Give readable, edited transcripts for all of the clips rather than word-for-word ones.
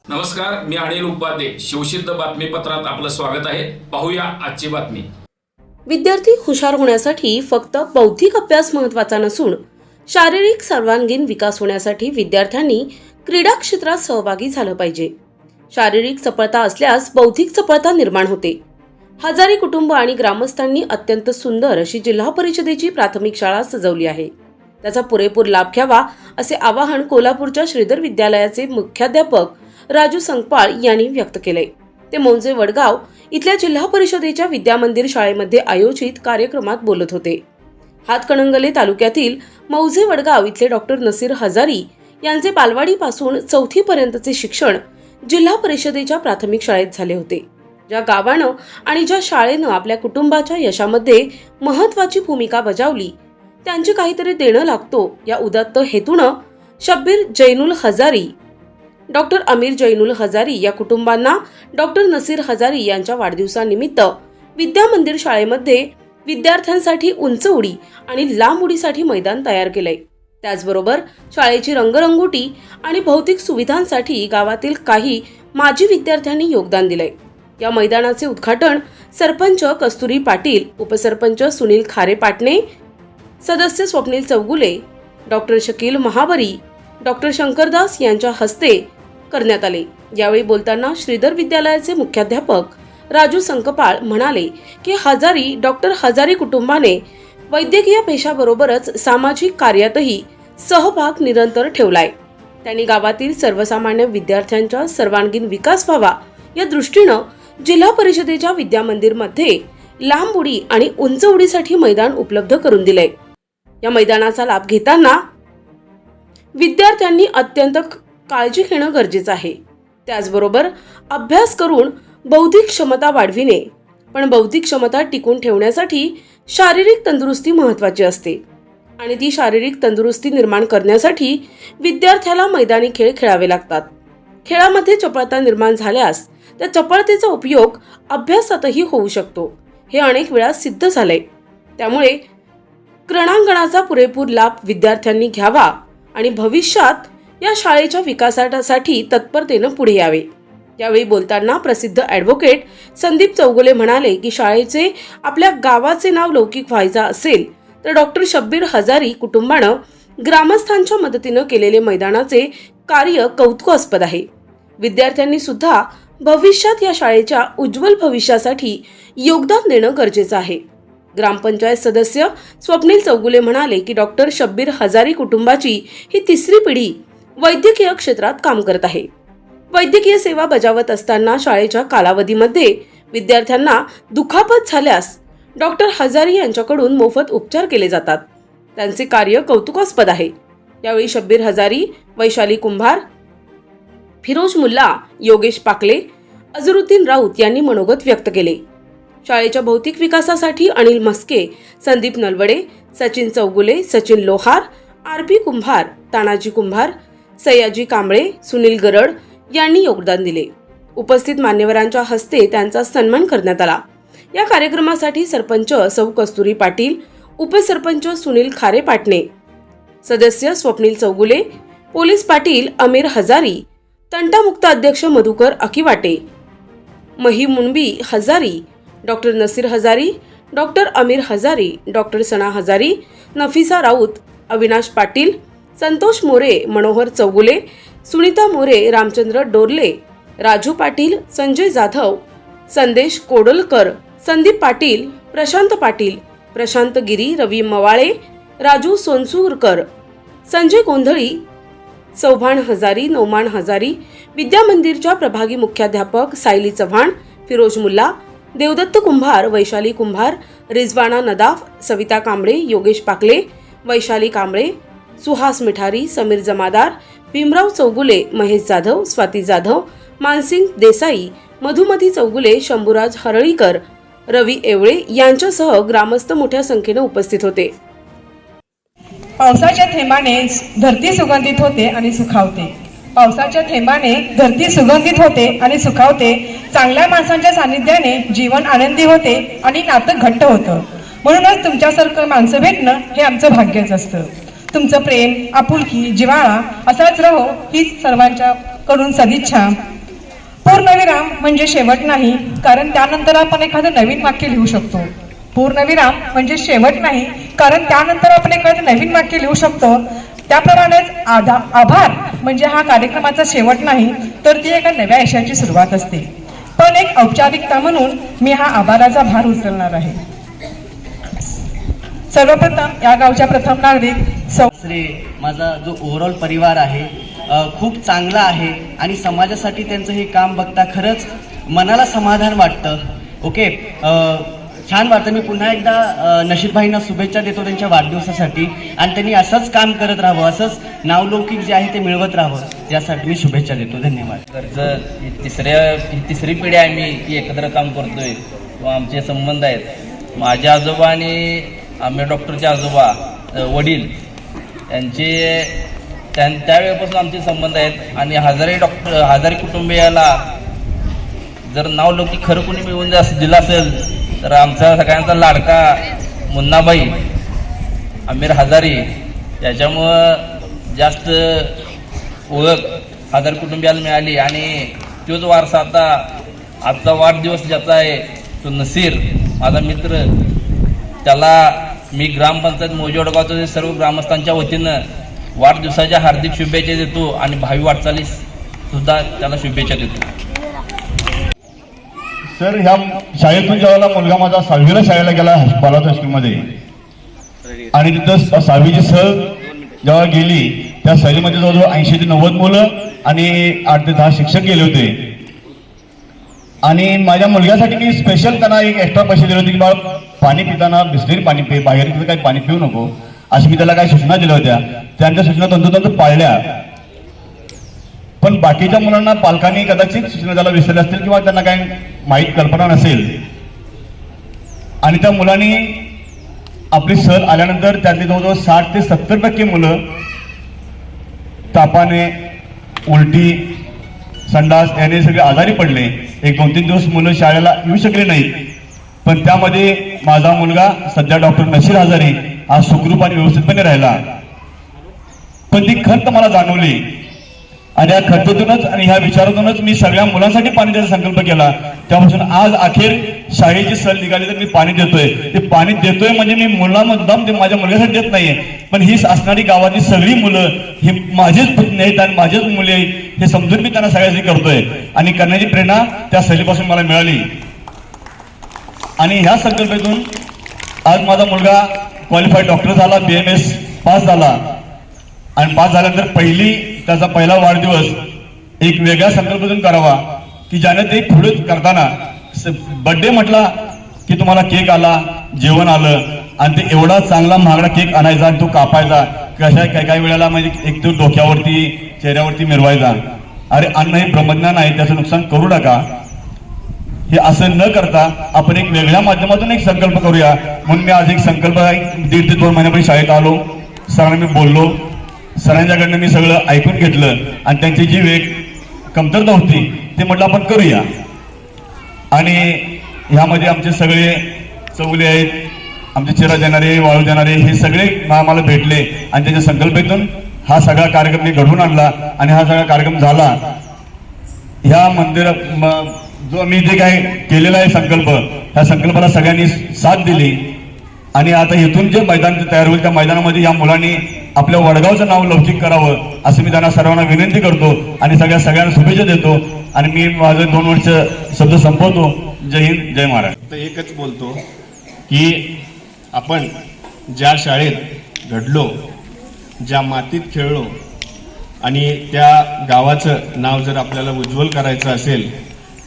नमस्कार, मी अनिल उपाध्ये. शिवसिद्ध बातमीपत्रात आपलं स्वागत आहे. पाहूया आजची बातमी. विद्यार्थी हुशार होण्यासाठी फक्त बौद्धिक अभ्यास महत्त्वाचा नसून शारीरिक सर्वांगीण विकास होण्यासाठी विद्यार्थ्यांनी क्रीडा क्षेत्रात सहभागी झालं पाहिजे. शारीरिक चपळता असल्यास बौद्धिक चपळता निर्माण होते. हजारी कुटुंब आणि ग्रामस्थांनी अत्यंत सुंदर अशी जिल्हा परिषदेची प्राथमिक शाळा सजवली आहे. त्याचा पुरेपूर लाभ घ्यावा असे आवाहन कोल्हापूरच्या श्रीधर विद्यालयाचे मुख्याध्यापक राजू संकपाळ यांनी व्यक्त केले. ते मौजे वडगाव इथल्या जिल्हा परिषदेच्या विद्यामंदिर शाळेमध्ये आयोजित कार्यक्रमात बोलत होते. हातकणंगले तालुक्यातील मौजे वडगाव इथले डॉक्टर नसीर हजारी यांचे बालवाडीपासून 4थी पर्यंतचे शिक्षण जिल्हा परिषदेच्या प्राथमिक शाळेत झाले होते. ज्या गावानं आणि ज्या शाळेनं आपल्या कुटुंबाच्या यशामध्ये महत्त्वाची भूमिका बजावली, त्यांची काहीतरी देणं लागतो या उदात्त हेतूनं शब्बीर जैनुल हजारी, डॉक्टर अमीर जैनुल हजारी या कुटुंबांना डॉक्टर नसीर हजारी यांच्या वाढदिवसानिमित्त विद्यामंदिर शाळेमध्ये विद्यार्थ्यांसाठी उंच उडी आणि लांब उडीसाठी मैदान तयार केलंय. त्याचबरोबर शाळेची रंगरंगोटी आणि भौतिक सुविधांसाठी गावातील काही माजी विद्यार्थ्यांनी योगदान दिलंय. या मैदानाचे उद्घाटन सरपंच कस्तुरी पाटील, उपसरपंच सुनील खारे पाटणे, सदस्य स्वप्नील चौगुले, डॉक्टर शकील महाबरी, डॉक्टर शंकरदास यांच्या हस्ते करण्यात आले. यावेळी बोलताना श्रीधर विद्यालयाचे मुख्याध्यापक राजू संकपाळ म्हणाले की डॉक्टर हजारी कुटुंबाने वैद्यकीय पेशाबरोबरच सामाजिक कार्यातही सहभाग निरंतर ठेवलाय. त्यांनी गावातील सर्वसामान्य विद्यार्थ्यांचा सर्वांगीण विकास व्हावा या दृष्टीनं जिल्हा परिषदेच्या विद्यामंदिरमध्ये लांब उडी आणि उंच उडीसाठी मैदान उपलब्ध करून दिले. या मैदानाचा लाभ घेताना विद्यार्थ्यांनी अत्यंत काळजी घेणं गरजेचं आहे. त्याचबरोबर अभ्यास करून बौद्धिक क्षमता वाढविणे, पण बौद्धिक क्षमता टिकून ठेवण्यासाठी शारीरिक तंदुरुस्ती महत्त्वाची असते आणि ती शारीरिक तंदुरुस्ती निर्माण करण्यासाठी विद्यार्थ्याला मैदानी खेळ खेळावे लागतात. खेळामध्ये चपळता निर्माण झाल्यास त्या चपळतेचा उपयोग अभ्यासातही होऊ शकतो. हे अनेक वेळा सिद्ध झालंय. त्यामुळे क्रीडांगणाचा पुरेपूर लाभ विद्यार्थ्यांनी घ्यावा आणि भविष्यात या शाळेच्या विकासासाठी तत्परतेनं पुढे यावे. यावेळी बोलताना प्रसिद्ध ॲडव्होकेट संदीप चौगुले म्हणाले की शाळेचे आपल्या गावाचे नाव लौकिक व्हायचा असेल तर डॉक्टर शब्बीर हजारी कुटुंबानं ग्रामस्थांच्या मदतीनं केलेले मैदानाचे कार्य कौतुकास्पद आहे. विद्यार्थ्यांनी सुद्धा भविष्यात या शाळेच्या उज्ज्वल भविष्यासाठी योगदान देणं गरजेचं आहे. ग्रामपंचायत सदस्य स्वप्नील चौगुले म्हणाले की डॉक्टर शब्बीर हजारी कुटुंबाची ही 3री पिढी वैद्यकीय क्षेत्रात काम करत आहे. वैद्यकीय सेवा बजावत असताना शाळेच्या कालावधीमध्ये विद्यार्थ्यांना दुखापत झाल्यास डॉक्टर हजारी यांच्याकडून मोफत उपचार केले जातात. त्यांचे कार्य कौतुकास्पद आहे. यावेळी शब्बीर हजारी, वैशाली कुंभार, फिरोज मुल्ला, योगेश पाकले, अझरुद्दीन राऊत यांनी मनोगत व्यक्त केले. शाळेच्या भौतिक विकासासाठी अनिल मस्के, संदीप नलवडे, सचिन चौगुले, सचिन लोहार, आरपी कुंभार, तानाजी कुंभार, सयाजी कांबळे, सुनील गरड यांनी योगदान दिले. उपस्थित मान्यवरांच्या हस्ते त्यांचा सन्मान करण्यात आला. या कार्यक्रमासाठी सरपंच सौ कस्तुरी पाटील, उपसरपंच सुनील खारे पाटणे, सदस्य स्वप्नील चौगुले, पोलीस पाटील अमीर हजारी, तंटामुक्त अध्यक्ष मधुकर अकिवाटे, मही मुंबी हजारी, डॉक्टर नसीर हजारी, डॉक्टर अमीर हजारी, डॉक्टर सना हजारी, नफिसा राऊत, अविनाश पाटील, संतोष मोरे, मनोहर चौगुले, सुनीता मोरे, रामचंद्र डोरले, राजू पाटील, संजय जाधव, संदेश कोडलकर, संदीप पाटील, प्रशांत पाटील, प्रशांत गिरी, रवी मवाळे, राजू सोनसूरकर, संजय गोंधळी, सौभान हजारी, नौमान हजारी, विद्यामंदिरच्या प्रभागी मुख्याध्यापक सायली चव्हाण, फिरोज मुल्ला, देवदत्त कुंभार, वैशाली कुंभार, रिजवाना नदाफ, सविता कांबळे, योगेश पाकले, वैशाली कांबळे, सुहास मिठारी, समीर जमादार, भीमराव चौगुले, महेश जाधव, स्वाती जाधव, मानसिंग देसाई, मधुमती चौगुले, शंभूराज हरळीकर, रवी एवळे यांच्यासह ग्रामस्थ मोठ्या संख्येने उपस्थित होते. पावसाच्या थेंबाने धरती सुगंधित होते आणि सुखावते. पावसाच्या थेंबाने धरती सुगंधित होते आणि सुखावते. चांगल्या माणसांच्या सानिध्याने जीवन आनंदी होते आणि नातं घट्ट होतं. म्हणूनच तुमच्यासारखं माणसं भेटणं हे आमचं भाग्यच असतं. तुमचं प्रेम, आपुलकी, जिव्हाळा असाच राहो हीच सर्वांच्या कडून सदिच्छा. पूर्णविराम म्हणजे शेवट नाही, कारण त्यानंतर आपण एखादं नवीन वाक्य लिहू शकतो. पूर्णविराम म्हणजे शेवट नाही, कारण त्यानंतर आपण एखादं नवीन वाक्य लिहू शकतो. त्याप्रमाणेच आभार म्हणजे हा कार्यक्रमाचा शेवट नाही, तर ती एका नव्या आयुष्याची सुरुवात असते. पण एक औपचारिकता म्हणून मी हा आभाराचा भार उचलणार आहे. सर्वप्रथम या गावच्या प्रथम नागरिक श्री माझा जो ओव्हरऑल परिवार आहे खूप चांगला आहे आणि समाजासाठी त्यांचं हे काम बघता खरंच मनाला समाधान वाटतं. ओके, छान वाटतं. मी पुन्हा एकदा नशीबभाईंना शुभेच्छा देतो त्यांच्या वाढदिवसासाठी आणि त्यांनी असंच काम करत राहावं, असंच नावलौकिक जे आहे ते मिळवत राहावं यासाठी मी शुभेच्छा देतो. धन्यवाद. ही तिसरी पिढी आम्ही ती एकत्र काम करतोय किंवा आमचे संबंध आहेत. माझे आजोबा आणि आम्ही डॉक्टरचे आजोबा वडील यांचे त्यावेळेपासून आमचे संबंध आहेत आणि हजारी कुटुंबियाला जर नावलौकिक खरं कोणी मिळवून दिलं असेल तर आमचा सगळ्यांचा लाडका मुन्नाबाई आमिर हजारी याच्यामुळं जास्त ओळख हजारी कुटुंबियाला मिळाली आणि तोच वारसा आजचा वाढदिवस ज्याचा आहे तो नसीर माझा मित्र, त्याला मी ग्रामपंचायत मोजेवडगावच्या सर्व ग्रामस्थांच्या वतीनं वाढदिवसाच्या हार्दिक शुभेच्छा देतो आणि भावी वाटचालीस सुद्धा त्याला शुभेच्छा देतो. सर, ह्या शाळेतून ज्यावेळेला मुलगा माझा 6वीला शाळेला गेला बालाजी हायस्कूलमध्ये आणि तिथं 6वीची सहल जेव्हा गेली त्या सहलीमध्ये जवळजवळ 80 ते 90 मुलं आणि 8 ते 10 शिक्षक गेले होते. आणि माझ्या मुलग्यासाठी मी स्पेशल त्यांना एक एक्स्ट्रा पैसे दिले होते की बाबा पाणी पिताना बिस्लरी पाणी पे, बाहेर काही पाणी पिऊ नको, अशी मी त्याला काही सूचना दिल्या होत्या. त्यांच्या सूचना तंतोतंत पाळल्या. पण बाकीच्या मुलांना पालकांनी कदाचित सूचना त्याला विसरल्या असतील किंवा त्यांना काही माहीत कल्पना नसेल आणि त्या मुलांनी आपली सहल आल्यानंतर त्यातली जवळजवळ 60 ते 70% मुलं तापाने, उलटी, संडास याने सगळे आजारी पडले. एक 2-3 दिवस मुलं शाळेला येऊ शकले नाहीत. पण त्यामध्ये माझा मुलगा सध्या डॉक्टर नशीर हजारी आज सुखरूप आणि व्यवस्थितपणे राहिला. पण ती खंत मला जाणवली आणि या खंतूनच आणि ह्या विचारातूनच मी सगळ्या मुलांसाठी पाणी द्यायचा संकल्प केला. त्यापासून आज अखेर शाळेची सहल निघाली तर मी पाणी देतोय. ते पाणी देतोय म्हणजे मी मुलांना मुद्दाम ते माझ्या मुलासाठी देत नाहीये, पण ही असणारी गावातली सगळी मुलं ही माझेच पुतणे आहेत आणि माझेच मुले आहेत हे समजून मी त्यांना सगळ्यांसाठी करतोय आणि करण्याची प्रेरणा त्या सहलीपासून मला मिळाली. आणि ह्या संकल्पेतून आज माझा मुलगा क्वालिफाईड डॉक्टर झाला, BMS पास झाला आणि पास झाल्यानंतर त्याचा पहिला वाढदिवस एक वेगळ्या संकल्पनेतून करावा की ज्याने ते पुढे करताना बर्थडे म्हटला की तुम्हाला केक आला, जेवण आलं आणि ते एवढा चांगला महागडा केक आणायचा आणि तो कापायचा. काही वेळेला म्हणजे एक तो डोक्यावरती, चेहऱ्यावरती मिरवायचा. अरे अन्न हे ब्रह्मज्ञान आहे, त्याचं नुकसान करू नका. हे असं न करता आपण एक वेगळ्या माध्यमातून एक संकल्प करूया. म्हणून मी आज एक संकल्प 1.5 ते 2 महिन्यापूर्वी शाळेत आलो. सरांना मी बोललो, सरांच्याकडनं मी सगळं ऐकून घेतलं आणि त्यांची जी एक कमतरता होती ते म्हटलं आपण करूया. आणि ह्यामध्ये आमचे सगळे चौगले आहेत, आमचे चिरा देणारे, वाळू देणारे हे सगळे आम्हाला भेटले आणि त्याच्या संकल्पेतून हा सगळा कार्यक्रम मी घडवून आणला आणि हा सगळा कार्यक्रम झाला. ह्या जो मी जे काय केलेला आहे संकल्प, ह्या संकल्पाला सगळ्यांनी साथ दिली आणि आता इथून जे मैदान तयार होईल त्या मैदानामध्ये या मुलांनी आपल्या वडगावचं नाव लौकिक करावं असं मी त्यांना सर्वांना विनंती करतो आणि सगळ्यांना शुभेच्छा देतो आणि मी माझे 2 वर्ष शब्द संपवतो. जय हिंद, जय महाराष्ट्र. एकच बोलतो की आपण ज्या शाळेत घडलो, ज्या मातीत खेळलो आणि त्या गावाचं नाव जर आपल्याला उज्ज्वल करायचं असेल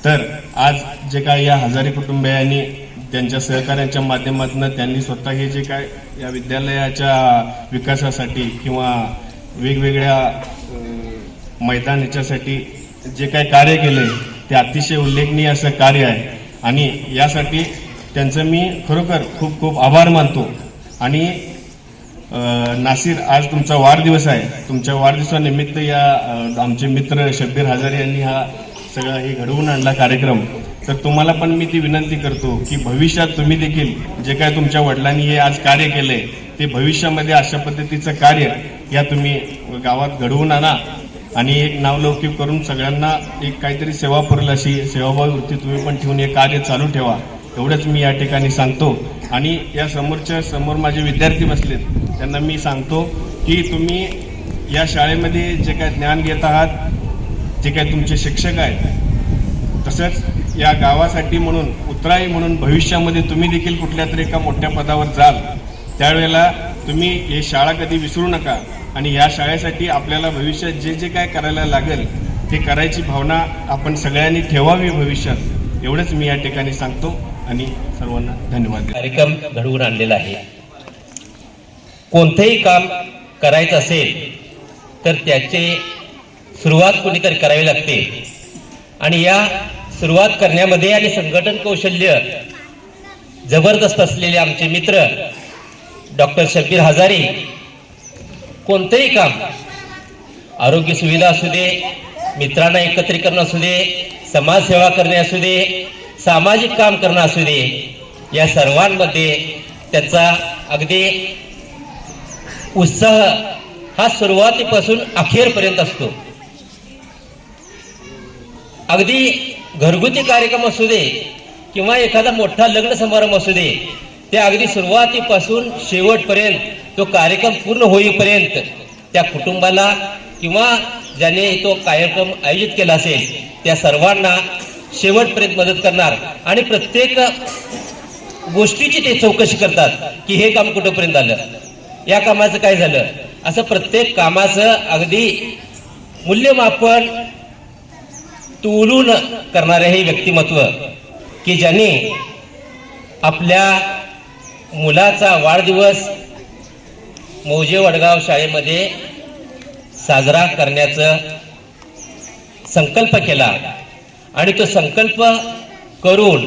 तर आज जे काय या हजारी कुटुंबियांनी त्यांच्या सहकार्यांच्या माध्यमातून त्यांनी स्वतः हे जे काय या विद्यालयाच्या विकासासाठी किंवा वेगवेगळ्या मैदान ह्याच्यासाठी जे काय कार्य केले ते अतिशय उल्लेखनीय असं कार्य आहे आणि यासाठी त्यांचं मी खरोखर खूप खूप आभार मानतो. आणि नासिर, आज तुमचा वाढदिवस आहे. तुमच्या वाढदिवसानिमित्त या आमचे मित्र शब्बीर हजारे यांनी हा सगळा हे घडवून आणला कार्यक्रम. तर तुम्हाला पण मी ती विनंती करतो की भविष्यात तुम्ही देखील जे काय तुमच्या वडिलांनी हे आज कार्य केलंय ते भविष्यामध्ये अशा पद्धतीचं कार्य या तुम्ही गावात घडवून आणा आणि एक नावलौकिक करून सगळ्यांना एक काहीतरी सेवा पुरेल अशी सेवाभावी वृत्ती तुम्ही पण ठेवून हे कार्य चालू ठेवा, एवढंच मी या ठिकाणी सांगतो. आणि या समोर माझे विद्यार्थी बसलेत त्यांना मी सांगतो की तुम्ही या शाळेमध्ये जे काय ज्ञान घेत आहात, जे काय तुमचे शिक्षक आहेत, तसंच या गावासाठी म्हणून उतराई म्हणून भविष्यामध्ये तुम्ही देखील कुठल्या तरी एका मोठ्या पदावर जाल त्यावेळेला तुम्ही हे शाळा कधी विसरू नका आणि या शाळेसाठी आपल्याला भविष्यात जे जे काय करायला लागेल ते करायची भावना आपण सगळ्यांनी ठेवावी भविष्यात, एवढंच मी या ठिकाणी सांगतो आणि सर्वांना धन्यवाद. कार्यक्रम घडवून आणलेला आहे. कोणतेही काम करायचं असेल तर त्याची सुरुवात कोणीतरी करावी लागते आणि या सुरुवात करण्यामध्ये आणि संघटन कौशल्य जबरदस्त असलेले आमचे मित्र डॉक्टर शब्बीर हजारी कोणतेही काम, आरोग्य सुविधा असू दे, मित्रांना एकत्रीकरण असू दे, समाजसेवा करणे असू दे, सामाजिक काम करणं असू दे, या सर्वांमध्ये त्याचा अगदी उत्साह हा सुरुवातीपासून अखेरपर्यंत असतो. अगदी घरगुती कार्यक्रम असू दे किंवा एखादा मोठा लग्न समारंभ असू दे, ते अगदी सुरुवातीपासून शेवटपर्यंत तो कार्यक्रम पूर्ण होईपर्यंत त्या कुटुंबाला किंवा ज्याने तो कार्यक्रम आयोजित केला असेल त्या सर्वांना शेवटपर्यंत मदत करणार आणि प्रत्येक गोष्टीची ते चौकशी करतात की हे काम कुठंपर्यंत आलं, या कामाचं काय झालं, असं प्रत्येक कामाचं अगदी मूल्यमापन तोलून करणारे हे व्यक्तिमत्व की ज्यांनी आपल्या मुलाचा वाढदिवस मौजे वडगाव शाळेमध्ये साजरा करण्याचा संकल्प केला आणि तो संकल्प करून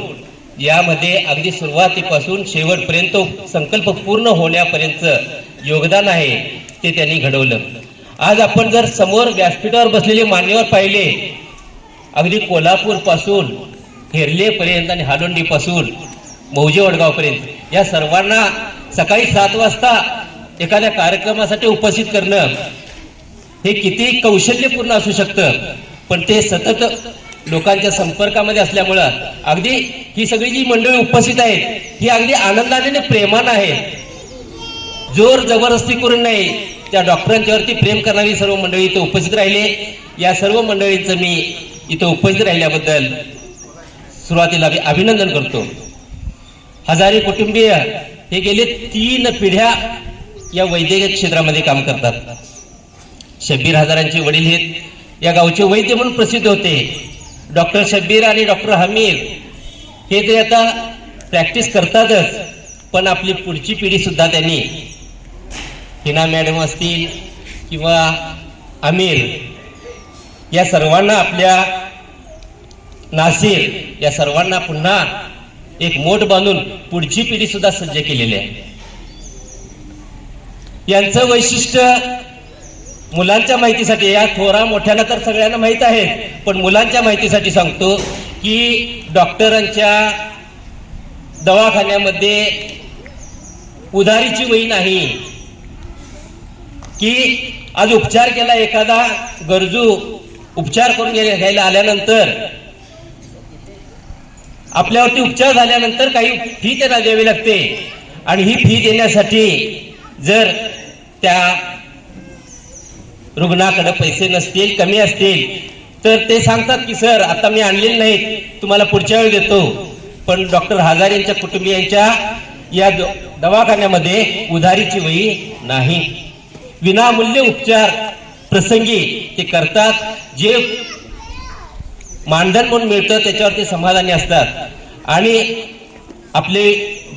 यामध्ये अगदी सुरुवातीपासून शेवटपर्यंत संकल्प पूर्ण होण्यापर्यंत योगदान आहे ते त्यांनी घडवलं. आज आपण जर समोर व्यासपीठावर बसलेले मान्यवर पाहिले, अगदी कोल्हापूर पासून हेरलेपर्यंत आणि हालोंडीपासून मौजे वडगावपर्यंत या सर्वांना सकाळी 7 वाजता एखाद्या कार्यक्रमासाठी उपस्थित करणं हे किती कौशल्यपूर्ण असू शकतं, पण ते सतत लोकांच्या संपर्कामध्ये असल्यामुळं अगदी ही सगळी जी मंडळी उपस्थित आहेत ही अगदी आनंदाने आणि प्रेमानं आहेत. जोर जबरदस्ती करून नाही, त्या डॉक्टरांच्यावरती प्रेम करणारी सर्व मंडळी इथं उपस्थित राहिले. या सर्व मंडळींचं मी इथं उपस्थित राहिल्याबद्दल सुरुवातीला मी अभिनंदन करतो. हजारी कुटुंबीय हे गेले 3 पिढ्या या वैद्यकीय क्षेत्रामध्ये काम करतात. शब्बीर हजारांचे वडील हे या गावचे वैद्य म्हणून प्रसिद्ध होते. डॉक्टर शब्बीर आणि डॉक्टर हमीर हे ते आता प्रॅक्टिस करतातच, पण आपली पुढची पिढी सुद्धा त्यांनी, हिना मॅडम असतील किंवा अमीर, या सर्वांना, आपल्या नासिर, या सर्वांना पुन्हा एक मोठ बांधून पुढची पिढी सुद्धा सज्ज केलेली आहे. यांचं वैशिष्ट्य मुलांच्या माहितीसाठी, या थोरा मोठ्याला तर सगळ्यांना माहित आहे, पण मुलांच्या माहितीसाठी सांगतो की डॉक्टरांच्या दवाखान्यामध्ये उधारीची वही नाही की आज उपचार केला, एखादा गरजू उपचार करून घ्यायला आल्यानंतर आपल्यावरती उपचार झाल्यानंतर काही फी त्यांना द्यावी लागते आणि ही फी देण्यासाठी जर त्या रुग्णाकडे पैसे नसतील, कमी असतील, तर ते सांगतात की सर आता मी आणलेले नाहीत, तुम्हाला पुढच्या वेळी देतो. पण डॉक्टर हजारेंच्या कुटुंबियांच्या या दवाखान्यामध्ये उधारीची वही नाही. विनामूल्य उपचार प्रसंगी ते करतात. जे मानधन म्हणून मिळतं त्याच्यावर ते समाधानी असतात आणि आपले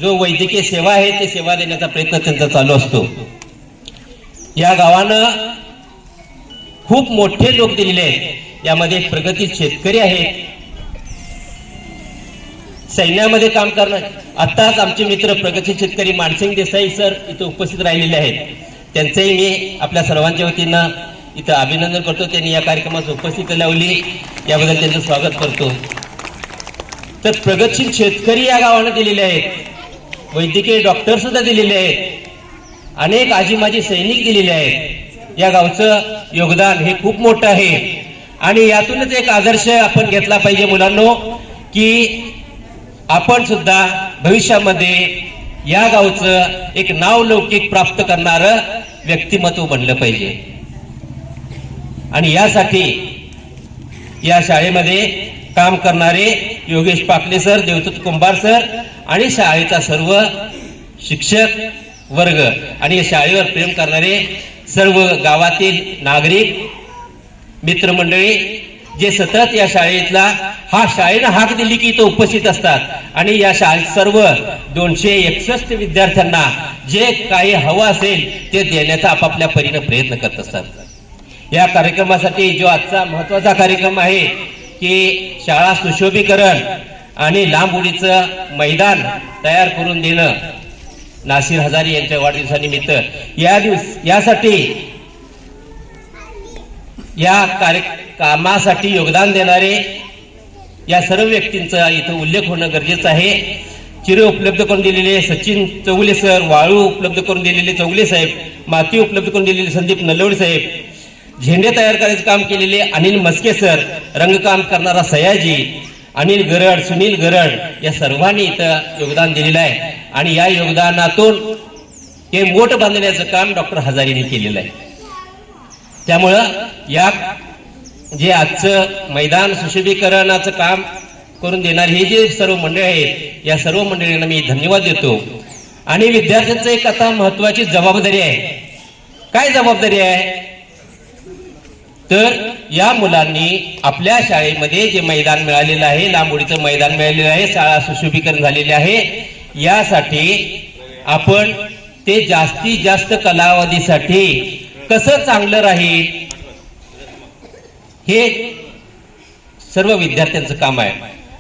जो वैद्यकीय सेवा आहे ते सेवा देण्याचा प्रयत्न त्यांचा चालू असतो. या गावानं खूप मोठे लोक दिलेले आहेत. यामध्ये प्रगतीत शेतकरी आहेत, सैन्यामध्ये काम करणार. आत्ताच आमचे मित्र प्रगतीशील शेतकरी मानसिंग देसाई सर इथं उपस्थित राहिलेले आहेत. त्यांचंही मी आपल्या सर्वांच्या वतीनं इथं अभिनंदन करतो. त्यांनी या कार्यक्रमात उपस्थिती लावली, याबद्दल त्यांचं स्वागत करतो. तर प्रगतशील शेतकरी या गावानं दिलेले आहेत, वैद्यकीय डॉक्टर सुद्धा दिलेले आहेत, अनेक आजी माजी सैनिक दिलेले आहेत. या गावचं योगदान हे खूप मोठं आहे आणि यातूनच एक आदर्श आपण घेतला पाहिजे मुलांनो, की आपण सुद्धा भविष्यामध्ये या गावचं एक नावलौकिक प्राप्त करणारं व्यक्तिमत्व बनलं पाहिजे. आणि यासाठी या शाळेमध्ये काम करणारे योगेश पाकले सर, देवदत्त कुंभार सर आणि शाळेचा सर्व शिक्षक वर्ग आणि या शाळेवर प्रेम करणारे सर्व गावातील नागरिक मित्रमंडळी जे सतत या शाळेतला शाळेनं हाक दिली की तो उपस्थित असतात आणि या शाळेत सर्व 261 विद्यार्थ्यांना जे काही हवं असेल ते देण्याचा आपापल्या परीने प्रयत्न करत असतात. या कार्यक्रमासाठी जो आजचा महत्वाचा कार्यक्रम आहे की शाळा सुशोभीकरण आणि लांब उडीचं मैदान तयार करून देणं, नासिर हजारी यांच्या वाढदिवसानिमित्त यासाठी या कामासाठी योगदान देणारे या सर्व व्यक्तींचा इथं उल्लेख होणं गरजेचं आहे. चिरे उपलब्ध करून दिलेले सचिन चौगुले सर, वाळू उपलब्ध करून दिलेले चौगुले साहेब, माती उपलब्ध करून दिलेले संदीप नलवडे साहेब, झेंडे तयार करायचं काम केलेले अनिल मस्के सर, रंगकाम करणारा सयाजी, अनिल गरड, सुनील गरड या सर्वांनी इथं योगदान दिलेलं आहे. आणि या योगदानातून हे मोठ बांधण्याचं काम डॉक्टर हजारीने केलेलं आहे. त्यामुळं या जे आजचं मैदान सुशोभीकरणाचं काम करून देणारे हे जे सर्व मंडळ आहेत या सर्व मंडळींना मी धन्यवाद देतो. आणि विद्यार्थ्यांचं एक आता महत्वाची जबाबदारी आहे. काय जबाबदारी आहे तर या मुलांनी आपल्या शाळेमध्ये जे मैदान मिळालेलं आहे, लांबोडीचं मैदान मिळालेलं आहे, शाळा सुशोभीकरण झालेले आहे, यासाठी आपण ते जास्तीत जास्त कालावधीसाठी कसं चांगलं राहील हे सर्व विद्यार्थ्यांचं काम आहे.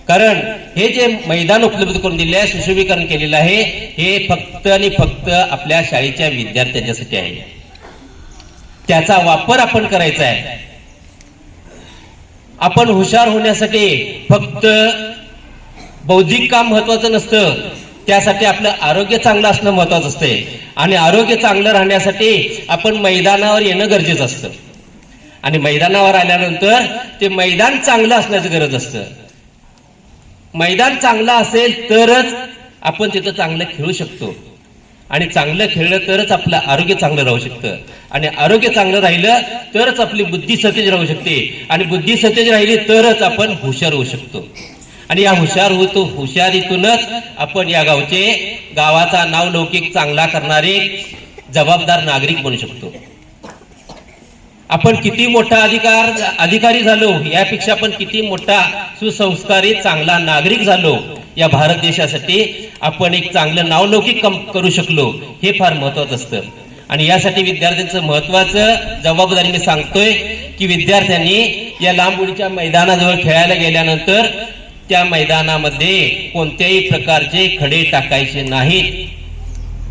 कारण हे जे मैदान उपलब्ध करून दिले आहे, सुशोभीकरण केलेलं आहे, हे फक्त आणि फक्त आपल्या शाळेच्या विद्यार्थ्यांच्यासाठी आहे. त्याचा वापर आपण करायचा आहे. आपण हुशार होण्यासाठी फक्त बौद्धिक काम महत्वाचं नसतं, त्यासाठी आपलं आरोग्य चांगलं असणं महत्वाचं असते. आणि आरोग्य चांगलं राहण्यासाठी आपण मैदानावर येणं गरजेचं असतं. आणि मैदानावर आल्यानंतर ते मैदान चांगलं असण्याची गरज असतं. मैदान चांगलं असेल तरच आपण तिथं चांगलं खेळू शकतो. आणि चांगलं खेळलं तरच आपलं आरोग्य चांगलं राहू शकतं. आणि आरोग्य चांगलं राहिलं तरच आपली बुद्धी सतेज राहू शकते. आणि बुद्धी सतेज राहिली तरच आपण हुशार होऊ शकतो. आणि या हुशारीतूनच आपण या गावाचा नावलौकिक चांगला करणारे जबाबदार नागरिक बनू शकतो. आपण किती मोठा अधिकारी झालो, यापेक्षा आपण किती मोठा सुसंस्कारित चांगला नागरिक झालो, या भारत देशासाठी आपण एक चांगलं नावलौकिक काम करू शकलो, हे फार महत्वाचं असतं. आणि यासाठी विद्यार्थ्यांचं महत्वाचं जबाबदारी मी सांगतोय की विद्यार्थ्यांनी या लांब उडीच्या मैदानाजवळ खेळायला गेल्यानंतर त्या मैदानामध्ये कोणत्याही प्रकारचे खडे टाकायचे नाहीत.